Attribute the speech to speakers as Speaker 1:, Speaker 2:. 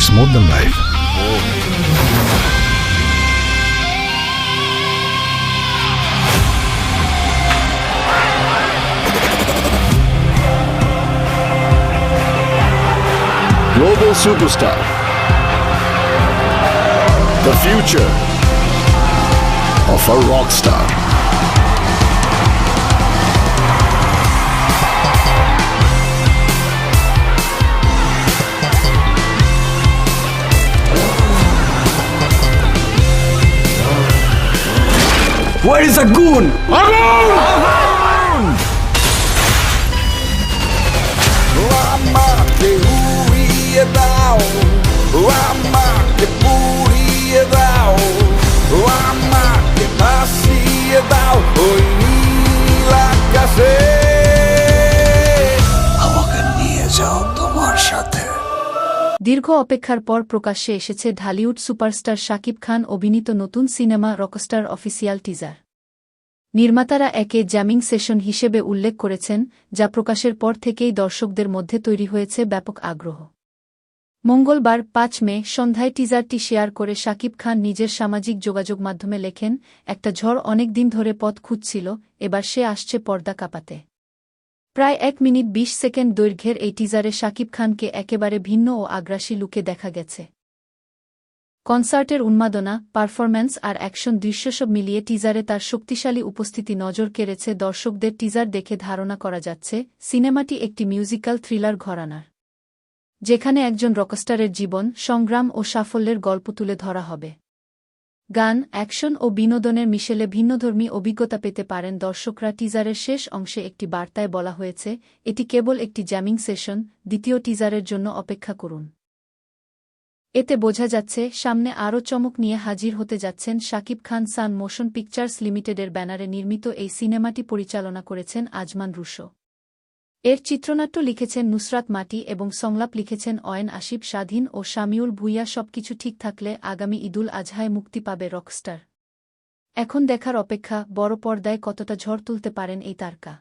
Speaker 1: is more than life.
Speaker 2: Global superstar. The future of a rock star.
Speaker 3: Where is Agun?
Speaker 4: আমাকে নিয়ে যাও তোমার সাথে।
Speaker 5: দীর্ঘ অপেক্ষার পর প্রকাশ্যে এসেছে ঢালিউড সুপারস্টার শাকিব খান অভিনীত নতুন সিনেমা রকস্টার অফিসিয়াল টিজার। নির্মাতারা একে জ্যামিং সেশন হিসেবে উল্লেখ করেছেন, যা প্রকাশের পর থেকেই দর্শকদের মধ্যে তৈরি হয়েছে ব্যাপক আগ্রহ। মঙ্গলবার ৫ মে সন্ধ্যায় টিজারটি শেয়ার করে শাকিব খান নিজের সামাজিক যোগাযোগ মাধ্যমে লেখেন, একটা ঝড় অনেক দিন ধরে পথ খুঁজছিল, এবার সে আসছে পর্দা কাঁপাতে। প্রায় ১ মিনিট ২০ সেকেন্ড দৈর্ঘ্যের এই টিজারে শাকিব খানকে একেবারে ভিন্ন ও আগ্রাসী লুকে দেখা গেছে। কনসার্টের উন্মাদনা, পারফরম্যান্স আর অ্যাকশন দৃশ্য সব মিলিয়ে টিজারে তার শক্তিশালী উপস্থিতি নজর কেড়েছে দর্শকদের। টিজার দেখে ধারণা করা যাচ্ছে, সিনেমাটি একটি মিউজিক্যাল থ্রিলার ঘরানার, যেখানে একজন রকস্টারের জীবন, সংগ্রাম ও সাফল্যের গল্প তুলে ধরা হবে। গান, অ্যাকশন ও বিনোদনের মিশেলে ভিন্নধর্মী অভিজ্ঞতা পেতে পারেন দর্শকরা। টিজারের শেষ অংশে একটি বার্তায় বলা হয়েছে, এটি কেবল একটি জ্যামিং সেশন, দ্বিতীয় টিজারের জন্য অপেক্ষা করুন। এতে বোঝা যাচ্ছে, সামনে আরও চমক নিয়ে হাজির হতে যাচ্ছেন শাকিব খান। সান মোশন পিকচার্স লিমিটেডের ব্যানারে নির্মিত এই সিনেমাটি পরিচালনা করেছেন আজমান রুশো। এর চিত্রনাট্য লিখেছেন নুসরাত মাটি এবং সংলাপ লিখেছেন অয়েন আসিফ। স্বাধীন ও শামিউল ভুঁইয়া। সবকিছু ঠিক থাকলে আগামী ঈদুল আজহায় মুক্তি পাবে রকস্টার। এখন দেখার অপেক্ষা, বড় পর্দায় কতটা ঝড় তুলতে পারেন এই তারকা।